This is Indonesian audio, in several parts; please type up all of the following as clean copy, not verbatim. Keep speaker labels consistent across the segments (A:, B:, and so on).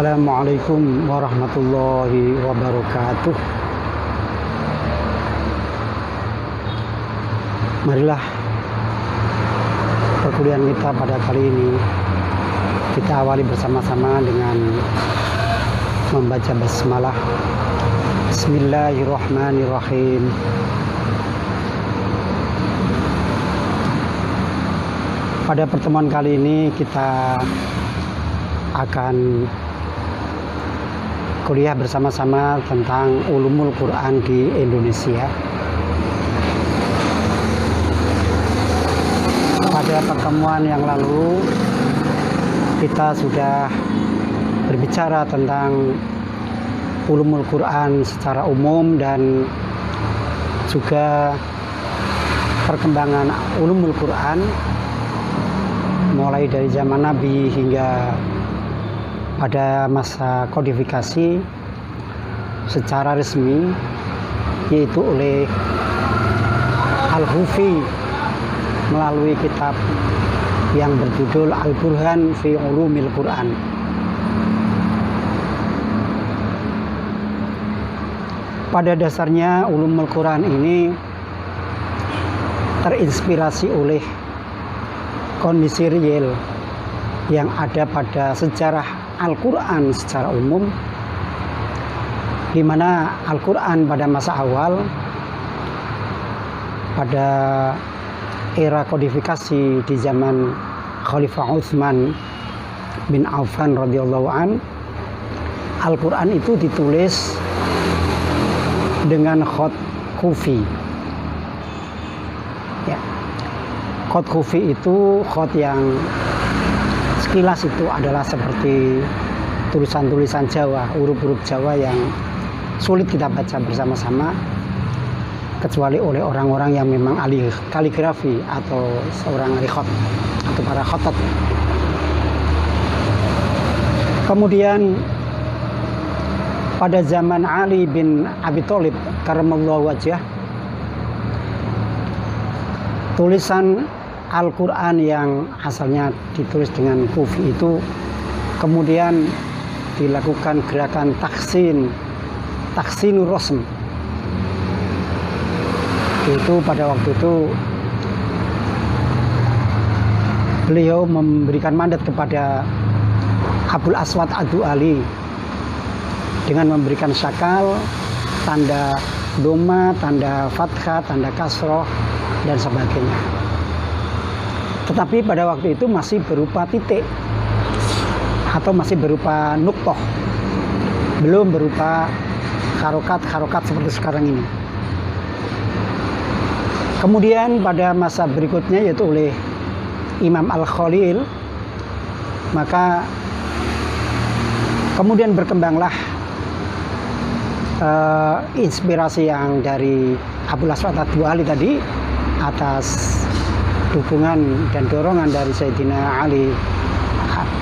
A: Assalamualaikum warahmatullahi wabarakatuh. Marilah perkuliahan kita pada kali ini kita awali bersama-sama dengan membaca basmalah. Bismillahirrahmanirrahim. Pada pertemuan kali ini kita akan kuliah bersama-sama tentang ulumul Quran di Indonesia. Pada pertemuan yang lalu kita sudah berbicara tentang ulumul Quran secara umum dan juga perkembangan ulumul Quran mulai dari zaman Nabi hingga pada masa kodifikasi secara resmi, yaitu oleh Al-Hufi melalui kitab yang berjudul Al-Burhan fi Ulumil Quran. Pada dasarnya ulumul Quran ini terinspirasi oleh kondisi real yang ada pada sejarah Al-Quran secara umum, di mana Al-Quran pada masa awal, pada era kodifikasi di zaman Khalifah Utsman bin Affan radhiyallahu an, Al-Quran itu ditulis dengan khot kufi. Ya. Khot kufi itu khot yang sekilas itu adalah seperti tulisan-tulisan Jawa, huruf-huruf Jawa yang sulit kita baca bersama-sama, kecuali oleh orang-orang yang memang ahli kaligrafi atau seorang ahli khot atau para khotot. Kemudian pada zaman Ali bin Abi Thalib karramallahu wajhah, tulisan Al-Quran yang asalnya ditulis dengan kufi itu kemudian dilakukan gerakan taksinur rosm. Itu pada waktu itu beliau memberikan mandat kepada Abul Aswad Ad-Du'ali dengan memberikan syakal, tanda doma, tanda fathah, tanda kasroh, dan sebagainya. Tetapi pada waktu itu masih berupa titik atau masih berupa nuktoh, belum berupa harokat seperti sekarang ini. Kemudian pada masa berikutnya, yaitu oleh Imam Al-Khalil, maka kemudian berkembanglah inspirasi yang dari Abul Aswad Ad-Du'ali tadi atas dukungan dan dorongan dari Sayyidina Ali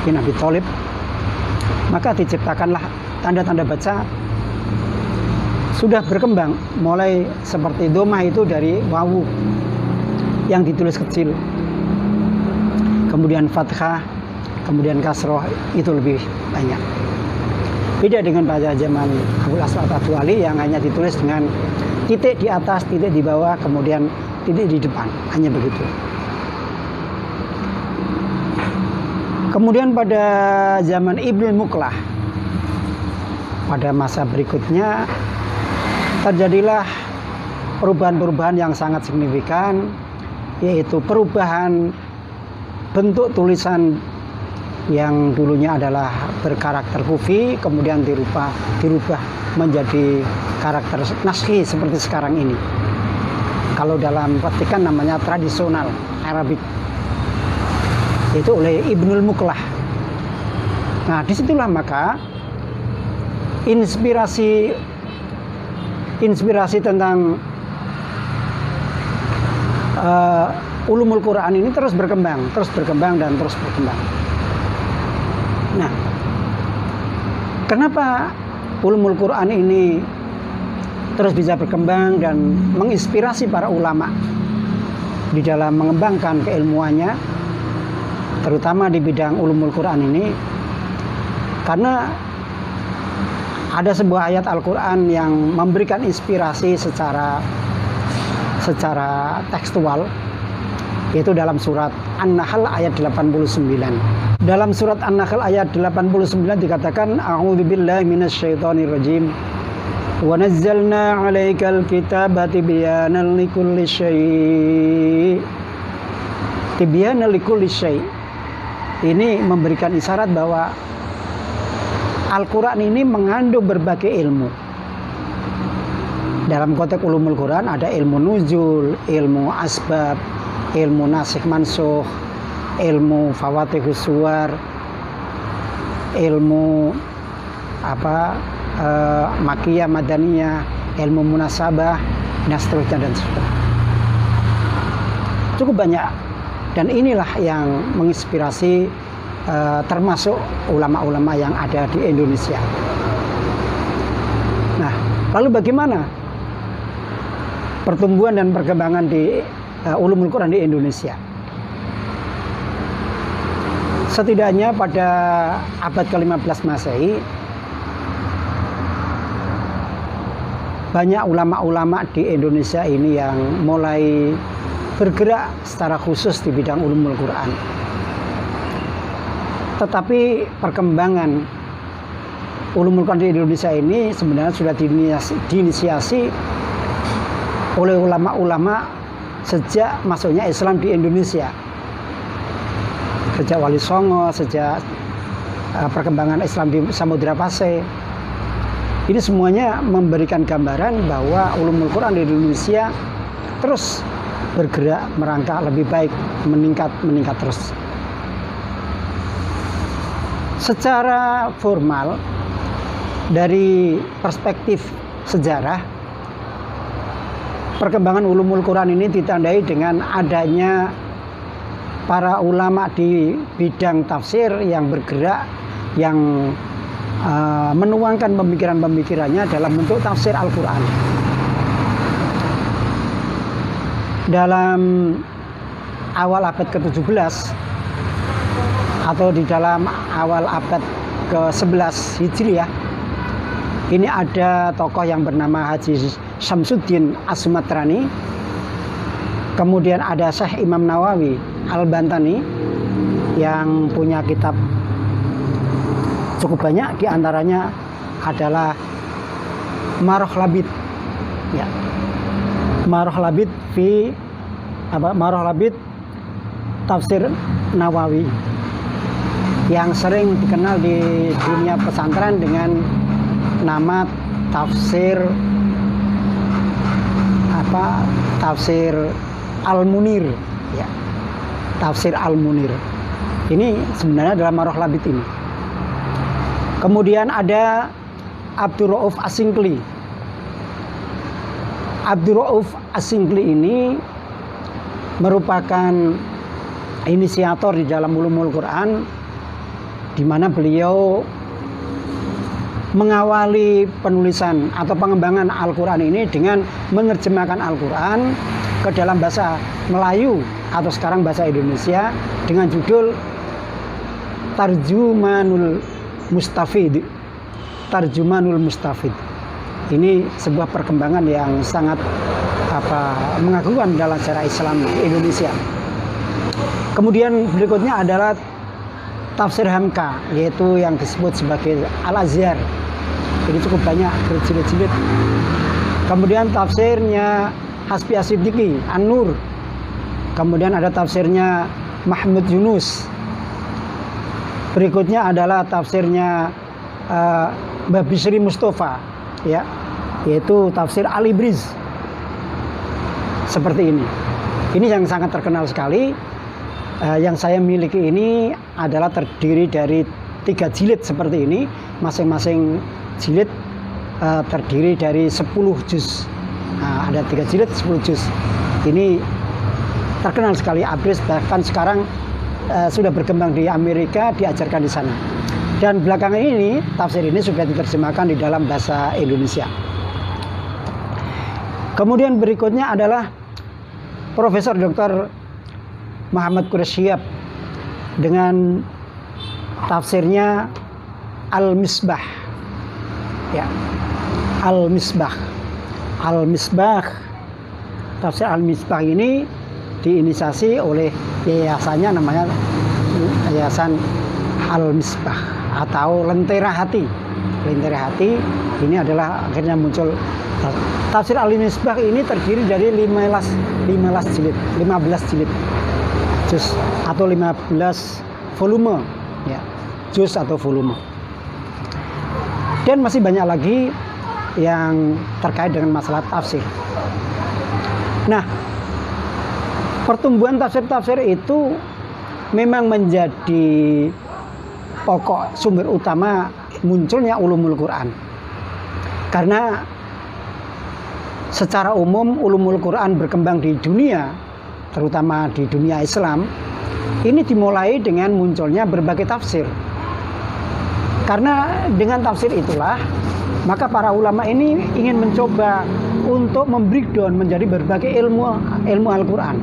A: bin Abi Thalib, maka diciptakanlah tanda-tanda baca. Sudah berkembang mulai seperti domah itu dari wawu yang ditulis kecil, kemudian fathah, kemudian kasroh itu lebih banyak. Beda dengan pada zaman Abul Aswad Ad-Du'ali yang hanya ditulis dengan titik di atas, titik di bawah, kemudian titik di depan, hanya begitu. Kemudian pada zaman Ibnul Muqlah, pada masa berikutnya terjadilah perubahan-perubahan yang sangat signifikan, yaitu perubahan bentuk tulisan yang dulunya adalah berkarakter kufi, kemudian dirubah menjadi karakter naskhi seperti sekarang ini. Kalau dalam petikan namanya tradisional Arabik, itu oleh Ibnul Muqlah. Nah, disitulah maka inspirasi tentang ulumul Quran ini terus berkembang. Nah, kenapa ulumul Quran ini terus bisa berkembang dan menginspirasi para ulama di dalam mengembangkan keilmuannya, terutama di bidang ulumul Quran ini? Karena ada sebuah ayat Al-Quran yang memberikan inspirasi secara tekstual, yaitu dalam surat An-Nahl ayat 89. Dalam surat An-Nahl ayat 89 dikatakan, A'udzubillahi minasyaitonirrajim. Wa nazzalna 'alaikal kitaba tibyanan likulli syai'. Tibyanan likulli syai'. Ini memberikan isyarat bahwa Al-Quran ini mengandung berbagai ilmu. Dalam konteks ulumul Quran ada ilmu nuzul, ilmu asbab, ilmu nasikh mansukh, ilmu fawatihus suwar, ilmu makiyah madaniyah, ilmu munasabah, dan seterusnya dan seterusnya. Cukup banyak, dan inilah yang menginspirasi termasuk ulama-ulama yang ada di Indonesia. Nah, lalu bagaimana pertumbuhan dan perkembangan di ulumul Quran di Indonesia? Setidaknya pada abad ke-15 Masehi, banyak ulama-ulama di Indonesia ini yang mulai bergerak secara khusus di bidang ulumul Quran. Tetapi perkembangan ulumul Quran di Indonesia ini sebenarnya sudah diinisiasi oleh ulama-ulama sejak masuknya Islam di Indonesia, sejak Wali Songo, sejak perkembangan Islam di Samudra Pasai. Ini semuanya memberikan gambaran bahwa ulumul Quran di Indonesia terus bergerak merangkak lebih baik, meningkat terus. Secara formal, dari perspektif sejarah, perkembangan ulumul Quran ini ditandai dengan adanya para ulama di bidang tafsir yang bergerak, yang menuangkan pemikiran-pemikirannya dalam bentuk tafsir Al-Quran. Dalam awal abad ke-17 atau di dalam awal abad ke-11 Hijriah, ini ada tokoh yang bernama Haji Syamsuddin As-Sumatrani, kemudian ada Syekh Imam Nawawi Al-Bantani yang punya kitab cukup banyak, diantaranya adalah Marah Labid, ya. Marah Labid Tafsir Nawawi, yang sering dikenal di dunia pesantren dengan nama tafsir Al-Munir, ya. Tafsir Al-Munir. Ini sebenarnya adalah Marah Labid ini. Kemudian ada Abdul Rauf As-Singkli. Abdul Rauf As-Singkli ini merupakan inisiator di dalam ulumul Quran, di mana beliau mengawali penulisan atau pengembangan Al-Quran ini dengan menerjemahkan Al-Quran ke dalam bahasa Melayu atau sekarang bahasa Indonesia dengan judul Tarjumanul Mustafid. Tarjumanul Mustafid. Ini sebuah perkembangan yang sangat mengagumkan dalam sejarah Islam di Indonesia. Kemudian berikutnya adalah tafsir Hamka, yaitu yang disebut sebagai Al-Azhar. Ini cukup banyak, berjilid-jilid. Kemudian tafsirnya Hasbi As-Siddiqi, An-Nur. Kemudian ada tafsirnya Mahmud Yunus. Berikutnya adalah tafsirnya Mbah Bisri Mustafa, ya, yaitu tafsir Al-Ibriz. Seperti ini. Ini yang sangat terkenal sekali. Yang saya miliki ini adalah terdiri dari 3 jilid seperti ini. Masing-masing jilid terdiri dari 10 juz. Nah, ada 3 jilid 10 juz. Ini terkenal sekali, Abris, bahkan sekarang sudah berkembang di Amerika, diajarkan di sana. Dan belakangan ini tafsir ini sudah diterjemahkan di dalam bahasa Indonesia. Kemudian berikutnya adalah Profesor Dr. Muhammad Quraisyihab dengan tafsirnya Al-Misbah. ya. Al-Misbah. Al-Misbah. Tafsir Al-Misbah ini diinisiasi oleh yayasannya, namanya Yayasan Al-Misbah atau Lentera Hati. Lentera Hati ini adalah akhirnya muncul. Tafsir Al-Misbah ini terdiri dari 15 jilid juz atau 15 volume, ya, juz atau volume. Dan masih banyak lagi yang terkait dengan masalah tafsir. Nah, pertumbuhan tafsir-tafsir itu memang menjadi pokok sumber utama munculnya ulumul Quran. Karena secara umum ulumul Quran berkembang di dunia, terutama di dunia Islam, ini dimulai dengan munculnya berbagai tafsir. Karena dengan tafsir itulah, maka para ulama ini ingin mencoba untuk membreakdown menjadi berbagai ilmu Al-Quran.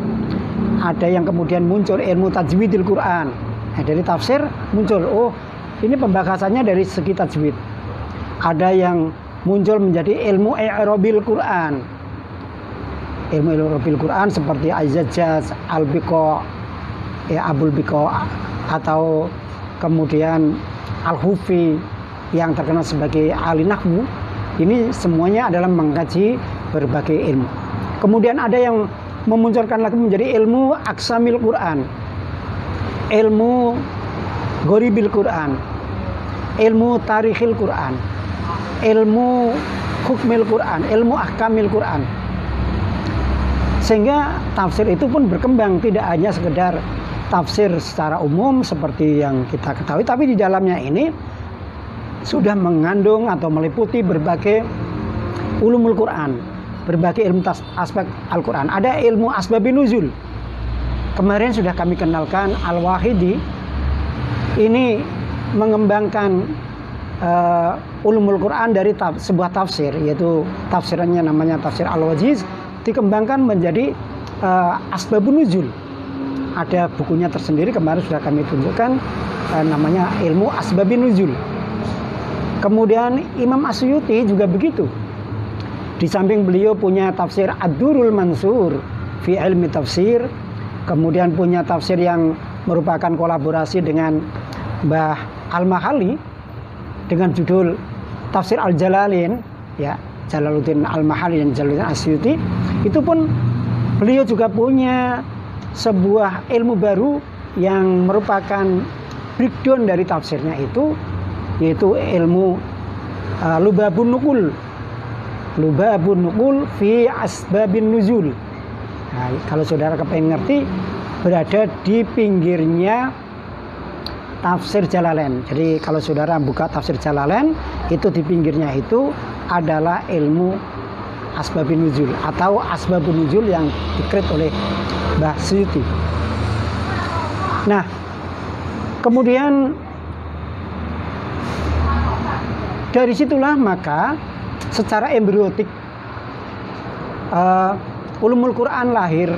A: Ada yang kemudian muncul ilmu tajwidil Quran. Nah, dari tafsir muncul, oh ini pembahasannya dari segi tajwid. Ada yang muncul menjadi ilmu i'rabil Quran. Ilmu i'rabil Quran seperti Az-Zajjaj, Al-Biqa, Abul Biqa, atau kemudian Al-Hufi yang terkenal sebagai ahli nahwu. Ini semuanya adalah mengkaji berbagai ilmu. Kemudian ada yang memunculkan lagi menjadi ilmu aksamil Quran, ilmu ghoribil Quran, ilmu tarikhil Quran, ilmu hukmil Quran, ilmu ahkamil Quran. Sehingga tafsir itu pun berkembang, tidak hanya sekedar tafsir secara umum seperti yang kita ketahui, tapi di dalamnya ini sudah mengandung atau meliputi berbagai ulumul Quran, berbagai ilmu aspek Al-Quran. Ada ilmu asbabin nuzul. Kemarin sudah kami kenalkan Al-Wahidi. Ini mengembangkan ulumul Quran dari sebuah tafsir, yaitu tafsirannya namanya tafsir Al-Wajiz, dikembangkan menjadi asbabun nuzul. Ada bukunya tersendiri, kemarin sudah kami tunjukkan, namanya ilmu asbabin nuzul. Kemudian Imam Asyuti juga begitu. Di samping beliau punya tafsir Ad-Durrul Mansur fi ilmi tafsir, kemudian punya tafsir yang merupakan kolaborasi dengan Mbah Al-Mahali dengan judul Tafsir Al-Jalalain, ya, Jalaluddin Al-Mahali dan Jalaluddin Asyuti. Itu pun beliau juga punya sebuah ilmu baru yang merupakan breakdown dari tafsirnya itu, yaitu ilmu Lubabun Nuqul. Lubabun Nuqul fi asbabin nuzul. Nah, kalau saudara kepengen ngerti, berada di pinggirnya tafsir Jalalain. Jadi kalau saudara buka tafsir Jalalain, itu di pinggirnya itu adalah ilmu asbabin nuzul atau asbabun nuzul yang dikrit oleh Mbah Suyuti. Nah, kemudian dari situlah maka secara embriotik ulumul Quran lahir.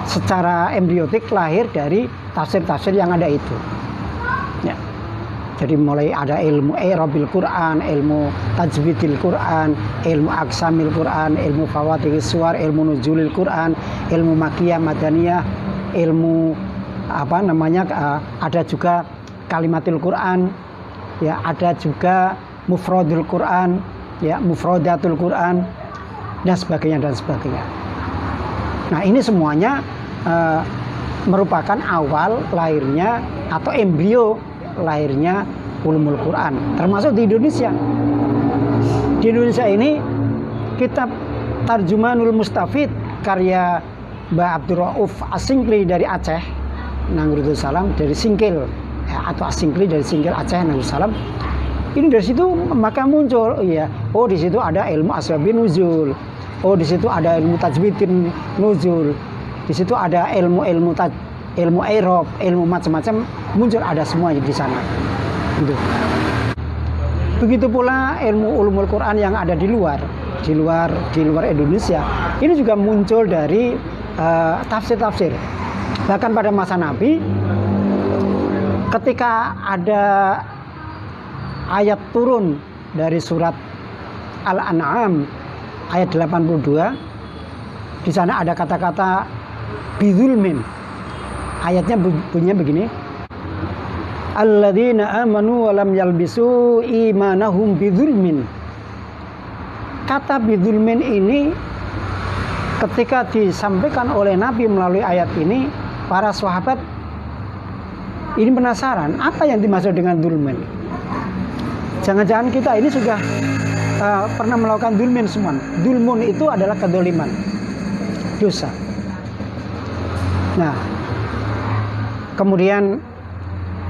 A: Secara embriotik lahir dari tafsir-tafsir yang ada itu. Ya. Jadi mulai ada ilmu i'rabil Quran, ilmu tajwidil Quran, ilmu aksamil Quran, ilmu fawatikis suwar, ilmu nuzulil Quran, ilmu makiyah madaniyah, ilmu ada juga kalimatil Quran, ya, ada juga mufradul Quran, ya, mufradatul Quran, dan sebagainya dan sebagainya. Nah, ini semuanya merupakan awal lahirnya atau embrio lahirnya ulumul Quran, termasuk di Indonesia. Di Indonesia ini kitab Tarjumanul Mustafid karya Mbah Abdul Rauf As-Singkli dari Aceh, Nangrutul Salam, dari Singkil, ya, atau As-Singkli dari Singkil Aceh Nangrutul Salam. Ini dari situ maka muncul, iya, oh di situ ada ilmu asbabin nuzul, oh di situ ada ilmu tajwidin nuzul, di situ ada ilmu i'rab, ilmu macam-macam muncul, ada semua di sana. Gitu. Begitu pula ilmu ulumul Quran yang ada di luar Indonesia. Ini juga muncul dari tafsir-tafsir. Bahkan pada masa Nabi, ketika ada ayat turun dari surat Al-An'am ayat 82. Di sana ada kata-kata bidzulmin. Ayatnya bunyinya begini. Alladzina amanu wa lam yalbisu imanahum bidzulmin. Kata bidzulmin ini ketika disampaikan oleh Nabi melalui ayat ini, para sahabat ini penasaran, apa yang dimaksud dengan dzulmin? Jangan-jangan kita ini sudah pernah melakukan dzulmin semua. Dzulmun itu adalah kedzaliman, dosa. Nah, kemudian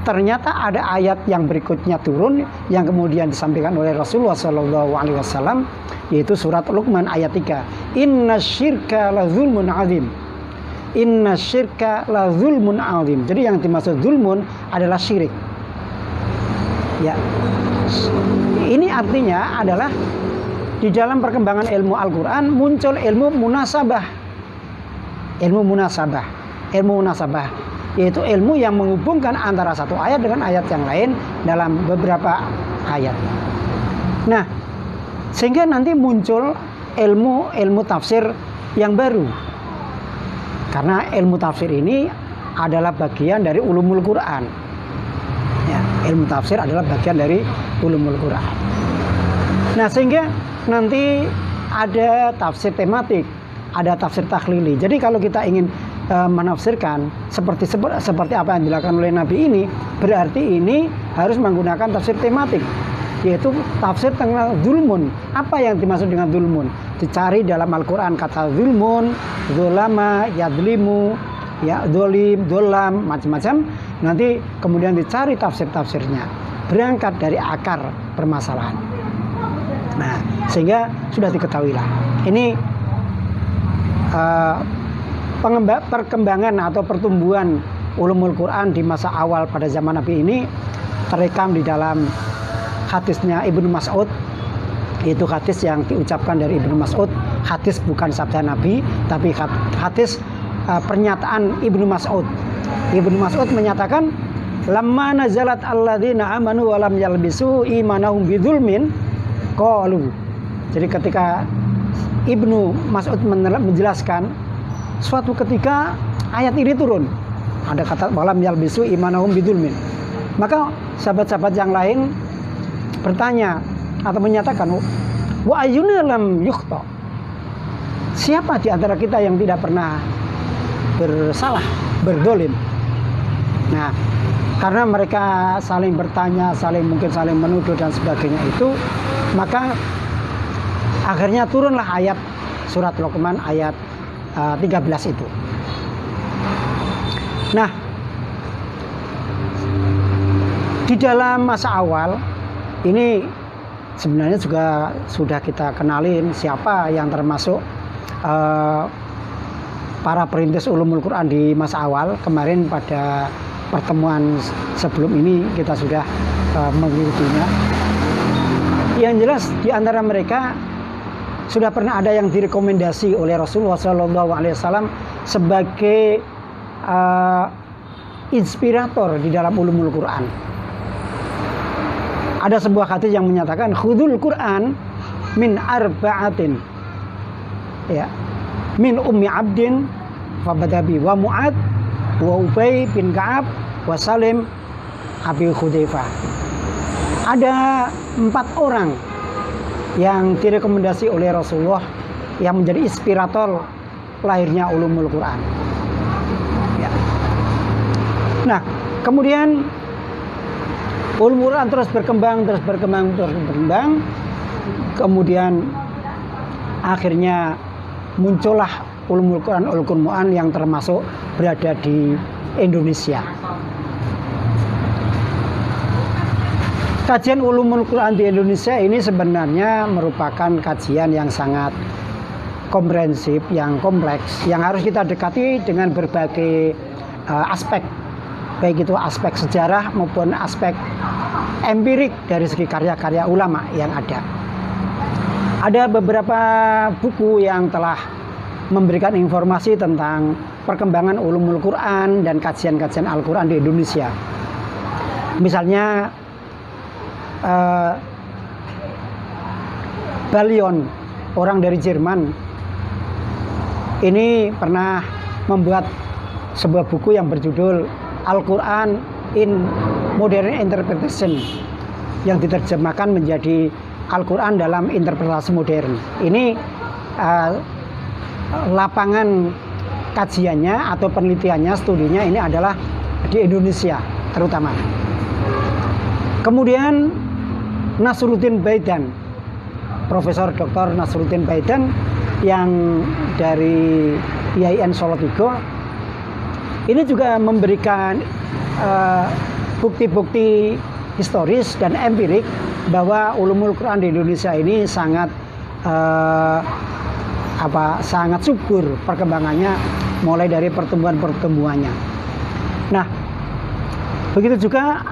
A: ternyata ada ayat yang berikutnya turun yang kemudian disampaikan oleh Rasulullah SAW, yaitu surat Luqman ayat 3. Inna syirka la zulmun azim. Inna syirka la zulmun azim. Jadi yang dimaksud zulmun adalah syirik. Ya. Ini artinya adalah di dalam perkembangan ilmu Al-Quran muncul ilmu munasabah. Ilmu munasabah. Ilmu munasabah, yaitu ilmu yang menghubungkan antara satu ayat dengan ayat yang lain dalam beberapa ayat. Nah, sehingga nanti muncul ilmu tafsir yang baru. Karena ilmu tafsir ini adalah bagian dari ulumul Quran. Ya, ilmu tafsir adalah bagian dari ulumul Quran. Nah, sehingga nanti ada tafsir tematik, ada tafsir takhlili. Jadi kalau kita ingin menafsirkan seperti apa yang dilakukan oleh Nabi ini, berarti ini harus menggunakan tafsir tematik, yaitu tafsir tentang zulmun. Apa yang dimaksud dengan zulmun? Dicari dalam Al-Quran kata zulmun, zulama, yadlimu, ya, dolim, dolam, macam-macam. Nanti kemudian dicari tafsir-tafsirnya, berangkat dari akar permasalahan. Nah, sehingga sudah diketahuilah ini perkembangan atau pertumbuhan ulumul Quran di masa awal pada zaman Nabi ini terekam di dalam hadisnya Ibnu Mas'ud, yaitu hadis yang diucapkan dari Ibnu Mas'ud. Hadis bukan sabda Nabi, tapi hadis pernyataan Ibnu Mas'ud. Ibnu Mas'ud menyatakan, lamma nazalat alladzina amanu wa lam yalbisu imanahum bidzulmin qalu. Jadi ketika Ibnu Mas'ud menjelaskan, suatu ketika ayat ini turun, ada kata walam yalbisu imanahum bidzulmin. Maka sahabat-sahabat yang lain bertanya atau menyatakan, wa ayyuna lam yukhta. Siapa di antara kita yang tidak pernah bersalah, berdolim? Nah, karena mereka saling bertanya, mungkin saling menuduh dan sebagainya itu, maka akhirnya turunlah ayat surat Luqman ayat 13 itu. Nah, di dalam masa awal ini sebenarnya juga sudah kita kenalin siapa yang termasuk para perintis ulumul Quran di masa awal. Kemarin pada pertemuan sebelum ini kita sudah mengikutinya. Yang jelas di antara mereka sudah pernah ada yang direkomendasi oleh Rasulullah SAW sebagai inspirator di dalam ulumul Quran. Ada sebuah hadis yang menyatakan khudul Quran min arba'atin, ya, min ummi abdin fabadabi wa mu'ad wa ubay bin ka'ab wa salim abi Hudzaifah. Ada 4 orang yang direkomendasi oleh Rasulullah yang menjadi inspirator lahirnya ulumul Quran. Ya. Nah, kemudian ulumul Quran terus berkembang. Kemudian akhirnya muncullah ulumul Quran yang termasuk berada di Indonesia. Kajian ulumul Quran di Indonesia ini sebenarnya merupakan kajian yang sangat komprehensif, yang kompleks, yang harus kita dekati dengan berbagai aspek, baik itu aspek sejarah maupun aspek empirik dari segi karya-karya ulama yang ada. Ada beberapa buku yang telah memberikan informasi tentang perkembangan ulumul Quran dan kajian-kajian Al-Quran di Indonesia. Misalnya Ballion, orang dari Jerman, ini pernah membuat sebuah buku yang berjudul Al-Quran in Modern Interpretation, yang diterjemahkan menjadi Al-Quran dalam interpretasi modern. Ini lapangan kajiannya atau penelitiannya, studinya ini adalah di Indonesia terutama. Kemudian Nasruddin Baidan, Profesor Dr. Nasruddin Baidan yang dari IAIN Solo 3, ini juga memberikan bukti-bukti historis dan empirik bahwa ulumul Quran di Indonesia ini sangat sangat subur perkembangannya, mulai dari pertumbuhannya. Nah, begitu juga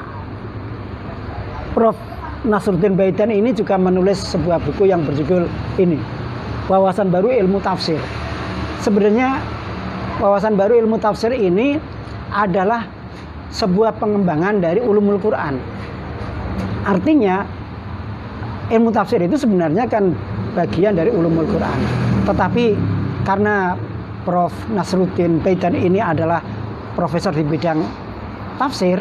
A: Prof. Nasruddin Baidan ini juga menulis sebuah buku yang berjudul ini, Wawasan Baru Ilmu Tafsir. Sebenarnya wawasan baru ilmu tafsir ini adalah sebuah pengembangan dari ulumul Quran. Artinya ilmu tafsir itu sebenarnya kan bagian dari ulumul Quran. Tetapi karena Prof. Nasruddin Baidan ini adalah profesor di bidang tafsir,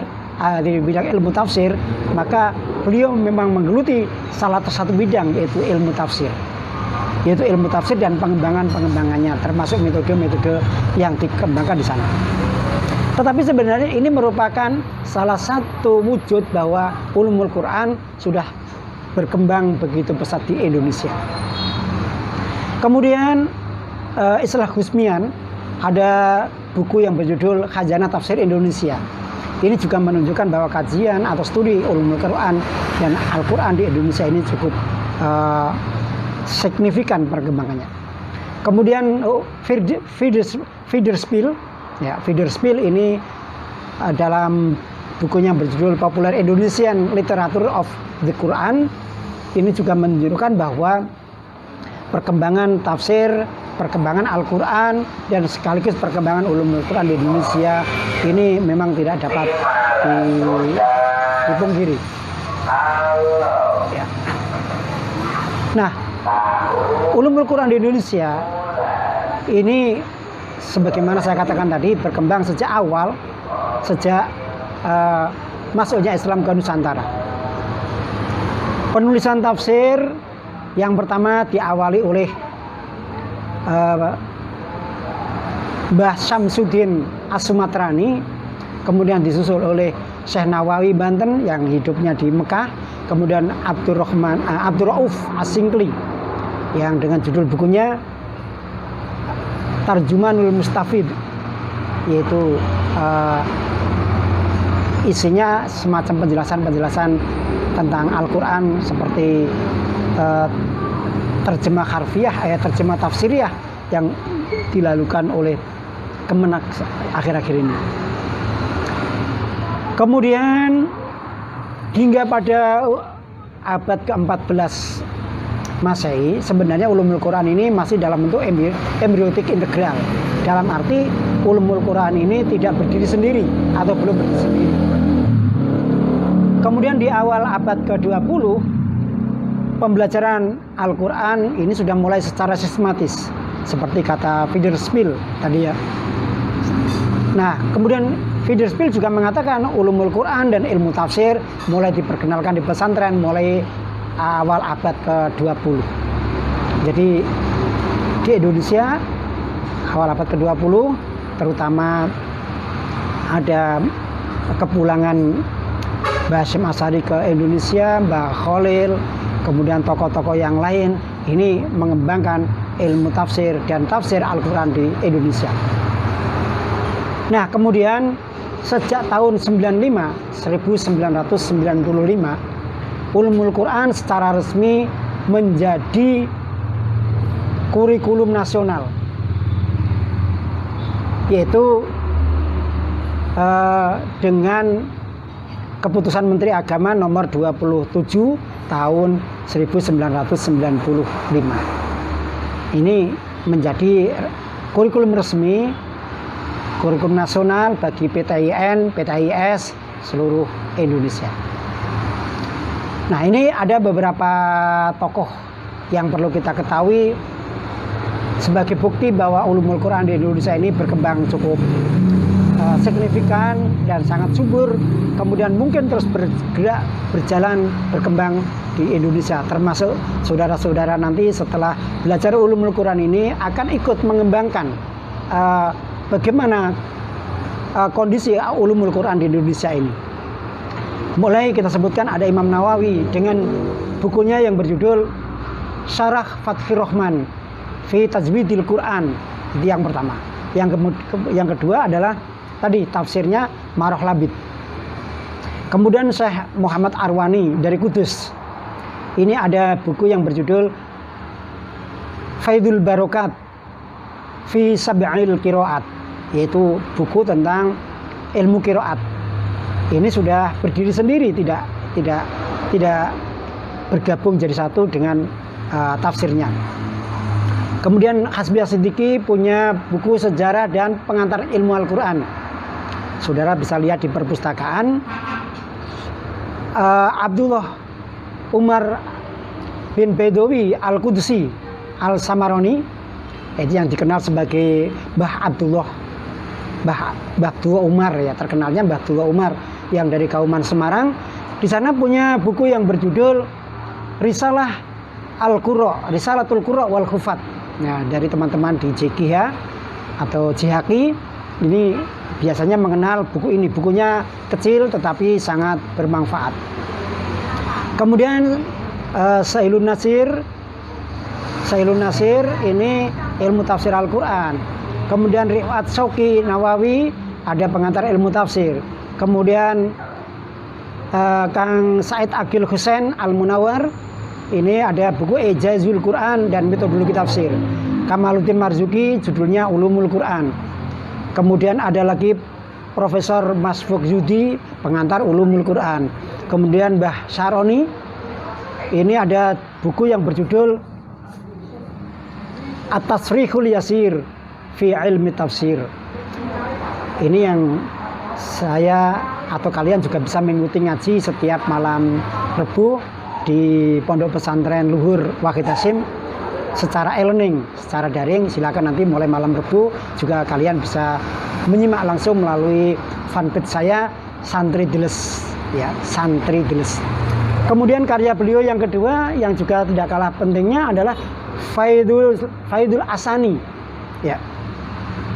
A: di bidang ilmu tafsir, maka beliau memang menggeluti salah satu bidang, yaitu ilmu tafsir. Yaitu ilmu tafsir dan pengembangannya, termasuk metode-metode yang dikembangkan di sana. Tetapi sebenarnya ini merupakan salah satu wujud bahwa ulumul Quran sudah berkembang begitu pesat di Indonesia. Kemudian Islah Gusmian ada buku yang berjudul Khazanah Tafsir Indonesia. Ini juga menunjukkan bahwa kajian atau studi ulumul Quran dan Al-Quran di Indonesia ini cukup signifikan perkembangannya. Kemudian Federspiel, ya, Federspiel ini dalam bukunya berjudul Popular Indonesian Literature of the Quran, ini juga menunjukkan bahwa perkembangan tafsir, perkembangan Al-Quran, dan sekaligus perkembangan ulumul Quran di Indonesia ini memang tidak dapat dipungkiri. Ya. Nah, ulumul Quran di Indonesia ini sebagaimana saya katakan tadi berkembang sejak awal, sejak masuknya Islam ke Nusantara. Penulisan tafsir yang pertama diawali oleh Mbah Syamsuddin As-Sumatrani, kemudian disusul oleh Syekh Nawawi Banten yang hidupnya di Mekah, kemudian Abdur Rauf As-Singkli yang dengan judul bukunya Tarjumanul Mustafid, yaitu isinya semacam penjelasan-penjelasan tentang Al-Quran seperti terjemah harfiah, terjemah tafsiriah yang dilakukan oleh Kemenak akhir-akhir ini. Kemudian hingga pada abad ke-14 Masehi, sebenarnya ulumul Quran ini masih dalam bentuk embriotik integral. Dalam arti ulumul Quran ini tidak berdiri sendiri atau belum berdiri sendiri. Kemudian di awal abad ke-20, pembelajaran Al-Quran ini sudah mulai secara sistematis, seperti kata Federspiel tadi ya. Nah, kemudian Federspiel juga mengatakan ulumul Quran dan ilmu tafsir mulai diperkenalkan di pesantren mulai awal abad ke-20. Jadi di Indonesia awal abad ke-20 terutama ada kepulangan Mbah Hasyim Asy'ari ke Indonesia, Mbah Khalil, kemudian tokoh-tokoh yang lain ini mengembangkan ilmu tafsir dan tafsir Al-Quran di Indonesia. Nah, kemudian sejak tahun 1995, ulumul Quran secara resmi menjadi kurikulum nasional, yaitu dengan keputusan Menteri Agama nomor 27 tahun 1995. Ini menjadi kurikulum resmi, kurikulum nasional bagi PTIN, PTIS seluruh Indonesia. Nah, ini ada beberapa tokoh yang perlu kita ketahui sebagai bukti bahwa ulumul Quran di Indonesia ini berkembang cukup signifikan dan sangat subur, kemudian mungkin terus berjalan berkembang di Indonesia, termasuk saudara-saudara nanti setelah belajar ulumul Quran ini akan ikut mengembangkan bagaimana kondisi ulumul Quran di Indonesia ini. Mulai kita sebutkan ada Imam Nawawi dengan bukunya yang berjudul Syarah Fathur Rahman fi Tajwidil Quran, itu yang pertama. Yang kedua adalah tadi tafsirnya Maroh Labid. Kemudian Syekh Muhammad Arwani dari Kudus. Ini ada buku yang berjudul Faidul Barokat fi Sab'il Qiraat, yaitu buku tentang ilmu qiraat. Ini sudah berdiri sendiri, tidak bergabung jadi satu dengan tafsirnya. Kemudian Hasbi As-Siddiqi punya buku Sejarah dan Pengantar Ilmu Al-Quran. Saudara bisa lihat di perpustakaan. Abdullah Umar bin Bedowi Al-Qudsi Al-Samaroni, itu yang dikenal sebagai Mbah Abdullah Umar, ya, terkenalnya Mbah Abdullah Umar yang dari Kauman Semarang. Di sana punya buku yang berjudul Risalah Al-Qurra, Risalatul Qurra wal Khufat. Nah, dari teman-teman di JKH atau JHQ ini biasanya mengenal buku ini. Bukunya kecil tetapi sangat bermanfaat. Kemudian Sailun Nasir ini ilmu tafsir Al-Quran. Kemudian Riwayat Syauqi Nawawi ada pengantar ilmu tafsir. Kemudian Kang Said Agil Husain Al-Munawar, ini ada buku Ijazul Quran dan Metodologi Tafsir. Kamaluddin Marzuki judulnya Ulumul Quran. Kemudian ada lagi Profesor Masfuk Yudi pengantar Ulumul Quran. Kemudian Mbah Syaroni, ini ada buku yang berjudul At-Tasrihul Yasir fi Ilmi Tafsir. Ini yang saya atau kalian juga bisa mengikuti ngaji setiap malam Rebu di Pondok Pesantren Luhur Wahid Hasim secara e-learning, secara daring. Silakan nanti mulai malam Rebu juga kalian bisa menyimak langsung melalui fanpage saya Santri Deles, ya, Santri Deles. Kemudian karya beliau yang kedua yang juga tidak kalah pentingnya adalah Faidul Asani, ya.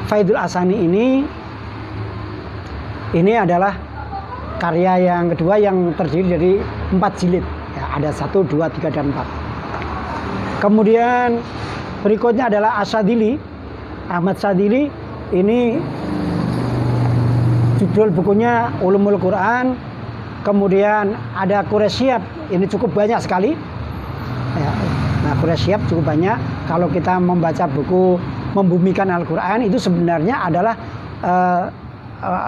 A: Faidul Asani ini adalah karya yang kedua yang terdiri dari 4 jilid, ya, ada 1, 2, 3, dan 4. Kemudian berikutnya adalah Asadili, Ahmad Sadili. Ini judul bukunya Ulumul Quran. Kemudian ada Quraisyab, ini cukup banyak sekali, ya. Nah, Quraisyab cukup banyak. Kalau kita membaca buku Membumikan Al-Quran, itu sebenarnya adalah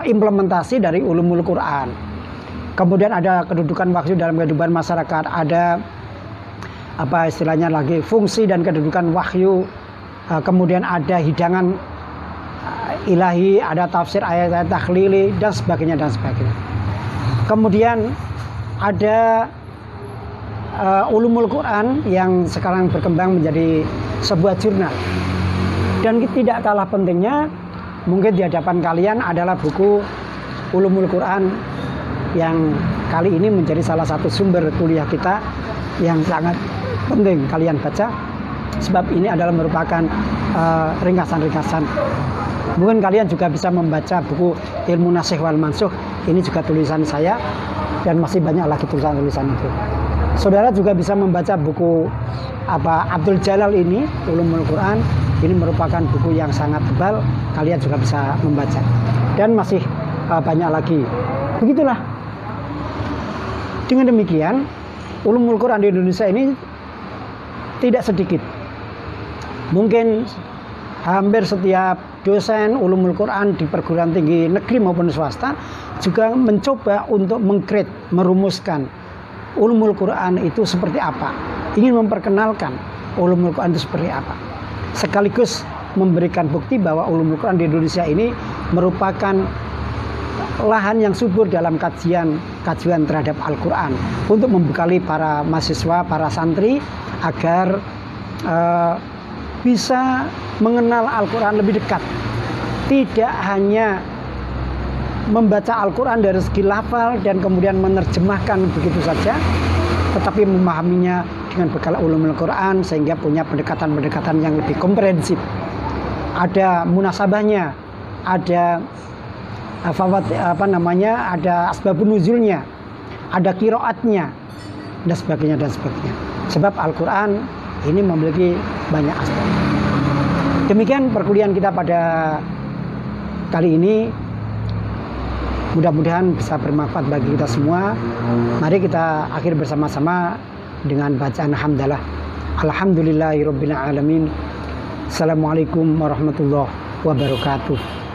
A: implementasi dari Ulumul Quran. Kemudian ada Kedudukan Wahyu dalam Kehidupan Masyarakat, ada apa istilahnya lagi, Fungsi dan Kedudukan Wahyu. Kemudian ada Hidangan Ilahi, ada Tafsir Ayat-ayat Takhlili, dan sebagainya dan sebagainya. Kemudian ada Ulumul Quran yang sekarang berkembang menjadi sebuah jurnal. Dan tidak kalah pentingnya mungkin di hadapan kalian adalah buku Ulumul Quran yang kali ini menjadi salah satu sumber kuliah kita yang sangat penting kalian baca, sebab ini adalah merupakan ringkasan-ringkasan. Mungkin kalian juga bisa membaca buku Ilmu Nasikh wal Mansukh, ini juga tulisan saya, dan masih banyak lagi tulisan-tulisan itu. Saudara juga bisa membaca buku Abdul Jalal ini, Ulumul Quran. Ini merupakan buku yang sangat tebal, kalian juga bisa membaca. Dan masih banyak lagi. Begitulah. Dengan demikian, Ulumul Quran di Indonesia ini tidak sedikit. Mungkin hampir setiap dosen Ulumul Quran di perguruan tinggi negeri maupun swasta juga mencoba untuk merumuskan Ulumul Quran itu seperti apa, ingin memperkenalkan Ulumul Quran itu seperti apa, sekaligus memberikan bukti bahwa Ulumul Quran di Indonesia ini merupakan lahan yang subur dalam kajian terhadap Al-Quran untuk membekali para mahasiswa, para santri agar bisa mengenal Al-Quran lebih dekat. Tidak hanya membaca Al-Quran dari segi lafal dan kemudian menerjemahkan begitu saja, tetapi memahaminya dengan bekal ulumul Quran sehingga punya pendekatan-pendekatan yang lebih komprehensif. Ada munasabahnya, ada ada asbabun nuzulnya, ada qiraatnya, dan sebagainya dan sebagainya. Sebab Al-Quran ini memiliki banyak aspek. Demikian perkuliahan kita pada kali ini. Mudah-mudahan bisa bermanfaat bagi kita semua. Mari kita akhir bersama-sama dengan bacaan hamdalah. Alhamdulillahirabbil alamin. Assalamualaikum warahmatullahi wabarakatuh.